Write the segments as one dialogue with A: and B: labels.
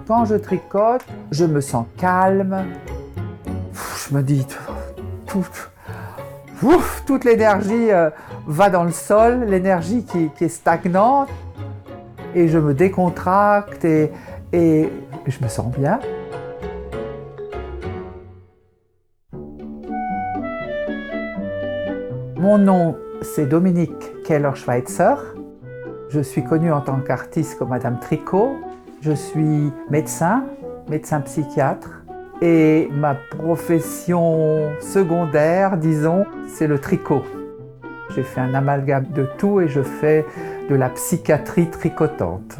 A: Quand je tricote, je me sens calme. Je me dis, toute l'énergie va dans le sol, l'énergie qui est stagnante. Et je me décontracte et je me sens bien. Mon nom, c'est Dominique Keller-Schweitzer. Je suis connue en tant qu'artiste comme Madame Tricot. Je suis médecin psychiatre. Et ma profession secondaire, disons, c'est le tricot. J'ai fait un amalgame de tout et je fais de la psychiatrie tricotante.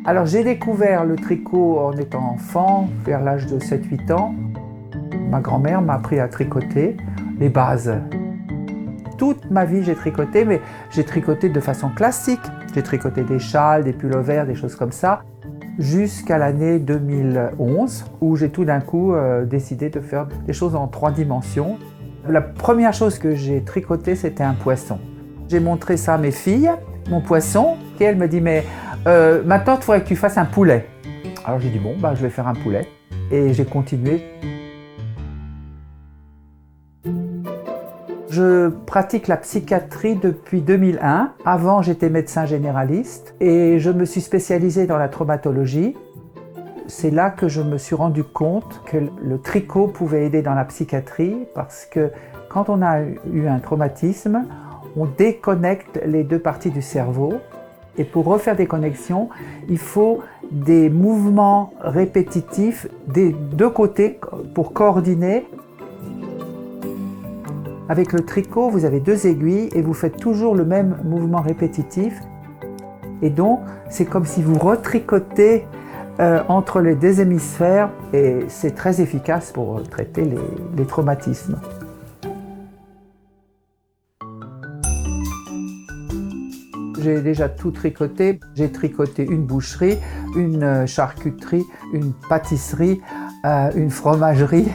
A: Alors j'ai découvert le tricot en étant enfant, vers l'âge de 7-8 ans. Ma grand-mère m'a appris à tricoter, les bases. Toute ma vie j'ai tricoté, mais j'ai tricoté de façon classique. J'ai tricoté des châles, des pullovers, des choses comme ça, jusqu'à l'année 2011, où j'ai tout d'un coup décidé de faire des choses en 3 dimensions. La première chose que j'ai tricoté, c'était un poisson. J'ai montré ça à mes filles, mon poisson, et elles me disent « mais maintenant il faudrait que tu fasses un poulet ». Alors j'ai dit « bon, je vais faire un poulet ». Et j'ai continué. Je pratique la psychiatrie depuis 2001. Avant, j'étais médecin généraliste et je me suis spécialisée dans la traumatologie. C'est là que je me suis rendu compte que le tricot pouvait aider dans la psychiatrie parce que quand on a eu un traumatisme, on déconnecte les 2 parties du cerveau. Et pour refaire des connexions, il faut des mouvements répétitifs des 2 côtés pour coordonner. Avec le tricot, vous avez 2 aiguilles et vous faites toujours le même mouvement répétitif. Et donc, c'est comme si vous retricotez entre les 2 hémisphères et c'est très efficace pour traiter les traumatismes. J'ai déjà tout tricoté. J'ai tricoté une boucherie, une charcuterie, une pâtisserie, une fromagerie.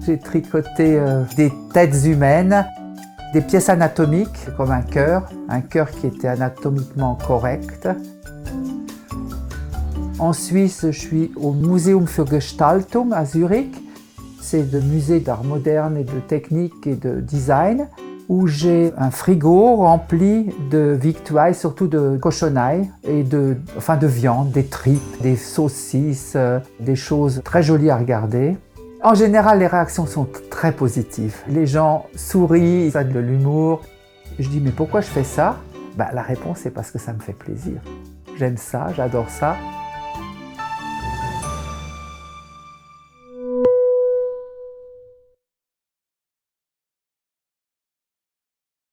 A: J'ai tricoté des têtes humaines, des pièces anatomiques comme un cœur qui était anatomiquement correct. En Suisse, je suis au Museum für Gestaltung à Zurich. C'est le musée d'art moderne et de technique et de design où j'ai un frigo rempli de victuailles, surtout de cochonailles et de viande, des tripes, des saucisses, des choses très jolies à regarder. En général, les réactions sont très positives. Les gens sourient, ça a de l'humour. Je dis, mais pourquoi je fais ça ? La réponse est parce que ça me fait plaisir. J'aime ça, j'adore ça.